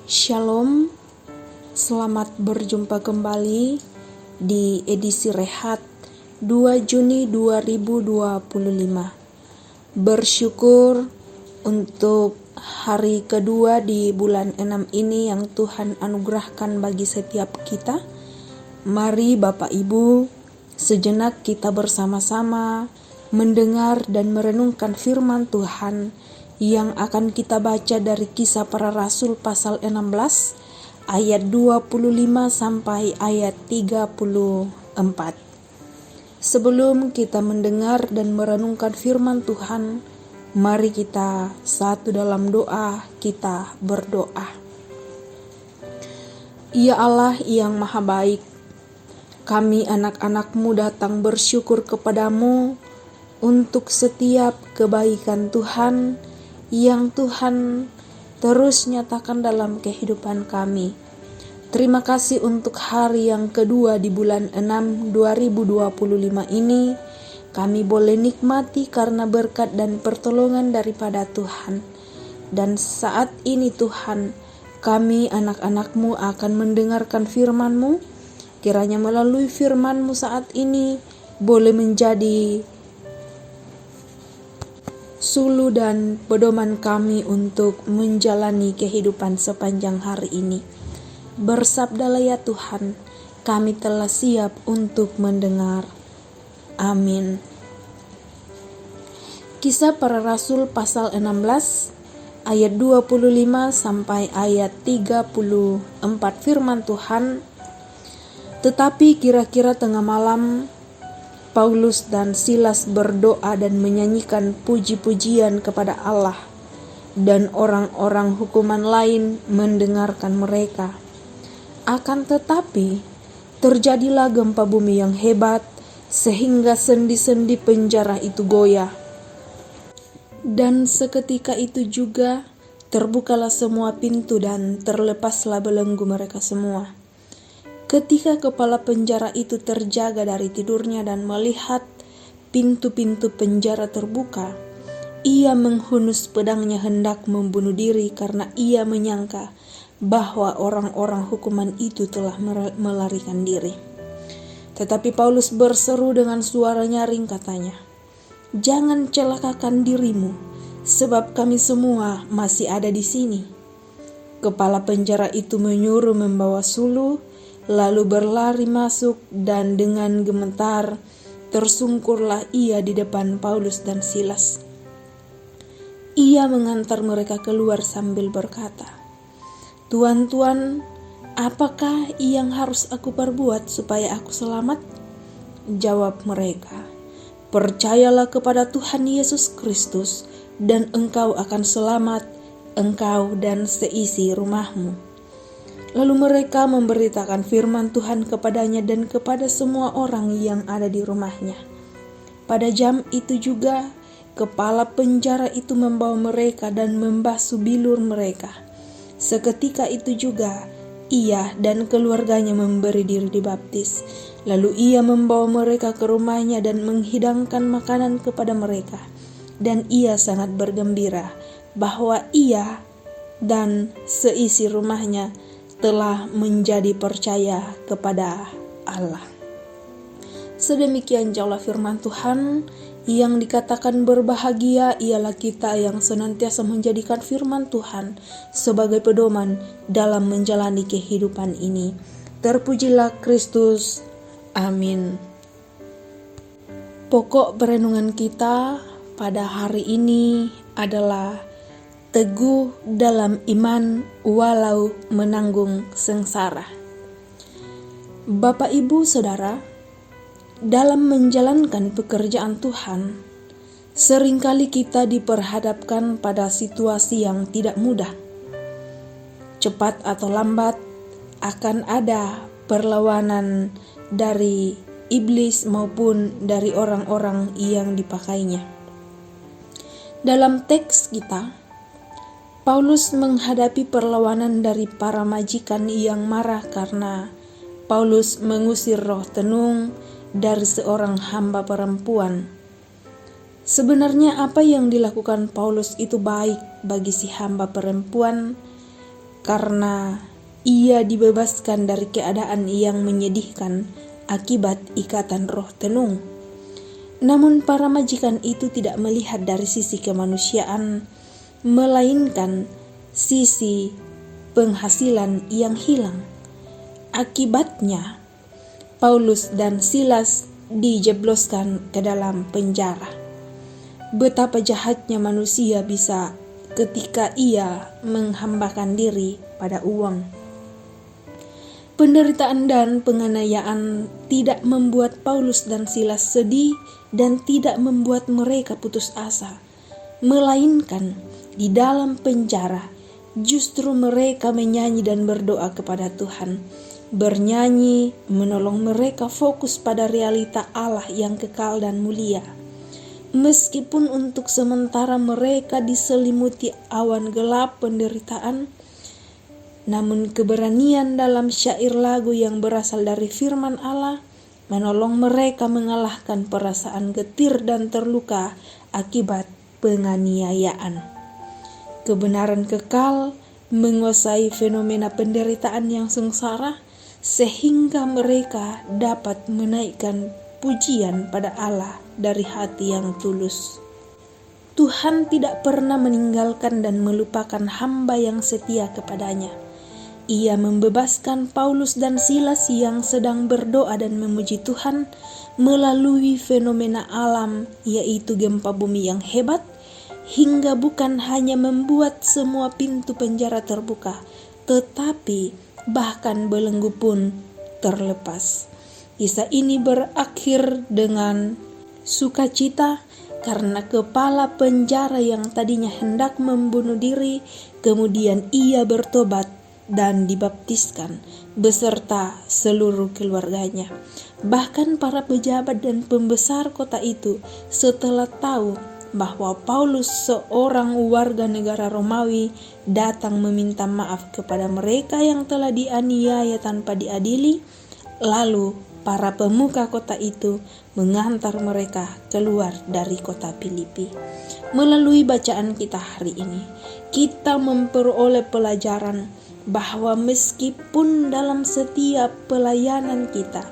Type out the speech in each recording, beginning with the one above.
Shalom, selamat berjumpa kembali di edisi Rehat 2 Juni 2025. Bersyukur untuk hari kedua di bulan 6 ini yang Tuhan anugerahkan bagi setiap kita. Mari Bapak Ibu, sejenak kita bersama-sama mendengar dan merenungkan firman Tuhan yang akan kita baca dari Kisah Para Rasul pasal 16 ayat 25 sampai ayat 34. Sebelum kita mendengar dan merenungkan firman Tuhan, mari kita satu dalam doa, kita berdoa. Ya Allah yang maha baik, kami anak-anak-Mu datang bersyukur kepadamu untuk setiap kebaikan Tuhan yang Tuhan terus nyatakan dalam kehidupan kami. Terima kasih untuk hari yang kedua di bulan 6 2025 ini. Kami boleh nikmati karena berkat dan pertolongan daripada Tuhan. Dan saat ini Tuhan, kami anak-anak-Mu akan mendengarkan firman-Mu. Kiranya melalui firman-Mu saat ini boleh menjadi sulu dan pedoman kami untuk menjalani kehidupan sepanjang hari ini. Bersabdalah ya Tuhan, kami telah siap untuk mendengar. Amin. Kisah Para Rasul pasal 16 ayat 25 sampai ayat 34 firman Tuhan. Tetapi kira-kira tengah malam, Paulus dan Silas berdoa dan menyanyikan puji-pujian kepada Allah, dan orang-orang hukuman lain mendengarkan mereka. Akan tetapi, terjadilah gempa bumi yang hebat, sehingga sendi-sendi penjara itu goyah. Dan seketika itu juga, terbukalah semua pintu dan terlepaslah belenggu mereka semua. Ketika kepala penjara itu terjaga dari tidurnya dan melihat pintu-pintu penjara terbuka, ia menghunus pedangnya hendak membunuh diri karena ia menyangka bahwa orang-orang hukuman itu telah melarikan diri. Tetapi Paulus berseru dengan suara nyaring katanya, "Jangan celakakan dirimu, sebab kami semua masih ada di sini." Kepala penjara itu menyuruh membawa suluh, lalu berlari masuk, dan dengan gemetar tersungkurlah ia di depan Paulus dan Silas. Ia mengantar mereka keluar sambil berkata, "Tuan-tuan, apakah yang harus aku perbuat supaya aku selamat?" Jawab mereka, "Percayalah kepada Tuhan Yesus Kristus, dan engkau akan selamat, engkau dan seisi rumahmu." Lalu mereka memberitakan firman Tuhan kepadanya dan kepada semua orang yang ada di rumahnya. Pada jam itu juga, kepala penjara itu membawa mereka dan membasuh bilur mereka. Seketika itu juga, ia dan keluarganya memberi diri dibaptis. Lalu ia membawa mereka ke rumahnya dan menghidangkan makanan kepada mereka. Dan ia sangat bergembira bahwa ia dan seisi rumahnya telah menjadi percaya kepada Allah. Sedemikian jauhlah firman Tuhan yang dikatakan berbahagia ialah kita yang senantiasa menjadikan firman Tuhan sebagai pedoman dalam menjalani kehidupan ini. Terpujilah Kristus. Amin. Pokok perenungan kita pada hari ini adalah teguh dalam iman walau menanggung sengsara. Bapak, Ibu, Saudara, dalam menjalankan pekerjaan Tuhan, seringkali kita diperhadapkan pada situasi yang tidak mudah. Cepat atau lambat akan ada perlawanan dari iblis maupun dari orang-orang yang dipakainya. Dalam teks kita, Paulus menghadapi perlawanan dari para majikan yang marah karena Paulus mengusir roh tenung dari seorang hamba perempuan. Sebenarnya apa yang dilakukan Paulus itu baik bagi si hamba perempuan, karena ia dibebaskan dari keadaan yang menyedihkan akibat ikatan roh tenung. Namun para majikan itu tidak melihat dari sisi kemanusiaan, melainkan sisi penghasilan yang hilang. Akibatnya, Paulus dan Silas dijebloskan ke dalam penjara. Betapa jahatnya manusia bisa ketika ia menghambakan diri pada uang. Penderitaan dan penganiayaan tidak membuat Paulus dan Silas sedih dan tidak membuat mereka putus asa, melainkan di dalam penjara justru mereka menyanyi dan berdoa kepada Tuhan. Bernyanyi menolong mereka fokus pada realita Allah yang kekal dan mulia. Meskipun untuk sementara mereka diselimuti awan gelap penderitaan, namun keberanian dalam syair lagu yang berasal dari firman Allah menolong mereka mengalahkan perasaan getir dan terluka akibat penganiayaan. Kebenaran kekal menguasai fenomena penderitaan yang sengsara sehingga mereka dapat menaikkan pujian pada Allah dari hati yang tulus. Tuhan tidak pernah meninggalkan dan melupakan hamba yang setia kepadanya. Ia membebaskan Paulus dan Silas yang sedang berdoa dan memuji Tuhan melalui fenomena alam, yaitu gempa bumi yang hebat, hingga bukan hanya membuat semua pintu penjara terbuka, tetapi bahkan belenggu pun terlepas. Kisah ini berakhir dengan sukacita karena kepala penjara yang tadinya hendak membunuh diri, kemudian ia bertobat dan dibaptiskan beserta seluruh keluarganya. Bahkan para pejabat dan pembesar kota itu setelah tahu bahwa Paulus seorang warga negara Romawi datang meminta maaf kepada mereka yang telah dianiaya tanpa diadili, lalu para pemuka kota itu mengantar mereka keluar dari kota Filipi. Melalui bacaan kita hari ini, kita memperoleh pelajaran bahwa meskipun dalam setiap pelayanan kita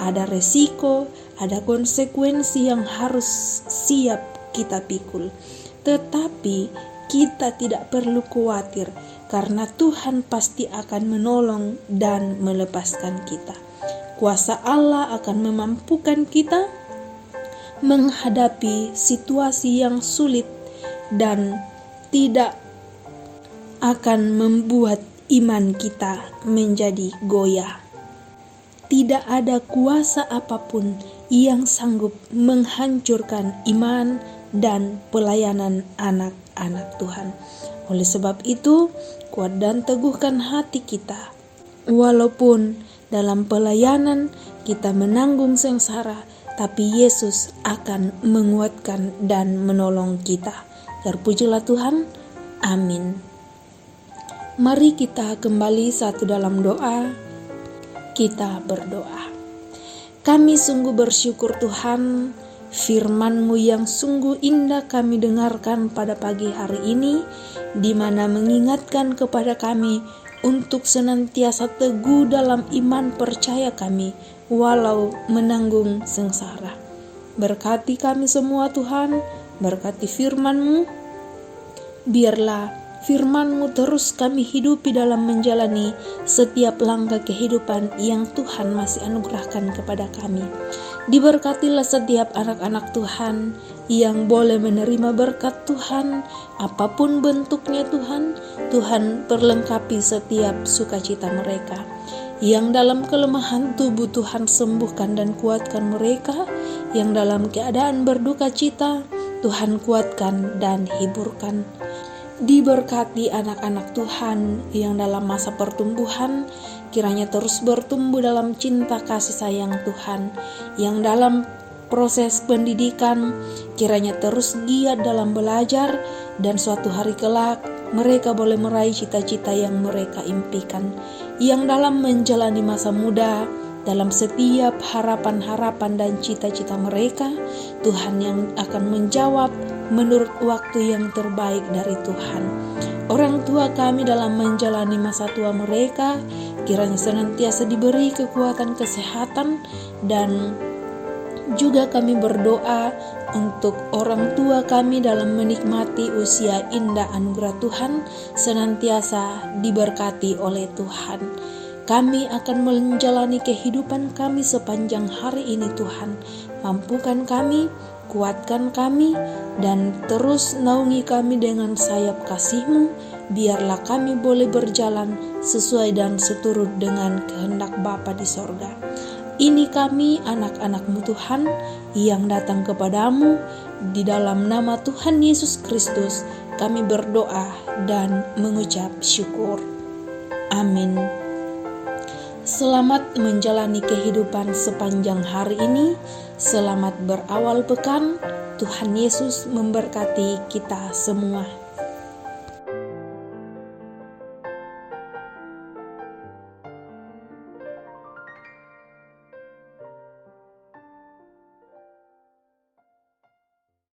ada resiko, ada konsekuensi yang harus siap kita pikul, tetapi kita tidak perlu khawatir karena Tuhan pasti akan menolong dan melepaskan kita. Kuasa Allah akan memampukan kita menghadapi situasi yang sulit dan tidak akan membuat iman kita menjadi goyah. Tidak ada kuasa apapun yang sanggup menghancurkan iman dan pelayanan anak-anak Tuhan. Oleh sebab itu, kuat dan teguhkan hati kita. Walaupun dalam pelayanan kita menanggung sengsara, tapi Yesus akan menguatkan dan menolong kita. Terpujilah Tuhan. Amin. Mari kita kembali satu dalam doa. Kita berdoa. Kami sungguh bersyukur Tuhan, firman-Mu yang sungguh indah kami dengarkan pada pagi hari ini, di mana mengingatkan kepada kami untuk senantiasa teguh dalam iman percaya kami, walau menanggung sengsara. Berkati kami semua Tuhan, berkati firman-Mu, biarlah firman-Mu terus kami hidupi dalam menjalani setiap langkah kehidupan yang Tuhan masih anugerahkan kepada kami. Diberkatilah setiap anak-anak Tuhan yang boleh menerima berkat Tuhan, apapun bentuknya Tuhan. Tuhan perlengkapi setiap sukacita mereka. Yang dalam kelemahan tubuh Tuhan sembuhkan dan kuatkan mereka. Yang dalam keadaan berduka cita Tuhan kuatkan dan hiburkan. Diberkati anak-anak Tuhan yang dalam masa pertumbuhan, kiranya terus bertumbuh dalam cinta kasih sayang Tuhan. Yang dalam proses pendidikan, kiranya terus giat dalam belajar, dan suatu hari kelak mereka boleh meraih cita-cita yang mereka impikan. Yang dalam menjalani masa muda, dalam setiap harapan-harapan dan cita-cita mereka, Tuhan yang akan menjawab menurut waktu yang terbaik dari Tuhan. orang tua kami dalam menjalani masa tua mereka, kiranya senantiasa diberi kekuatan kesehatan. Dan juga kami berdoa untuk orang tua kami dalam menikmati usia indah anugerah Tuhan, senantiasa diberkati oleh Tuhan. Kami akan menjalani kehidupan kami sepanjang hari ini Tuhan. Mampukan kami, kuatkan kami, dan terus naungi kami dengan sayap kasih-Mu. Biarlah kami boleh berjalan sesuai dan seturut dengan kehendak Bapa di sorga. Ini kami anak-anak-Mu Tuhan yang datang kepadamu. Di dalam nama Tuhan Yesus Kristus kami berdoa dan mengucap syukur. Amin. Selamat menjalani kehidupan sepanjang hari ini. Selamat berawal pekan. Tuhan Yesus memberkati kita semua.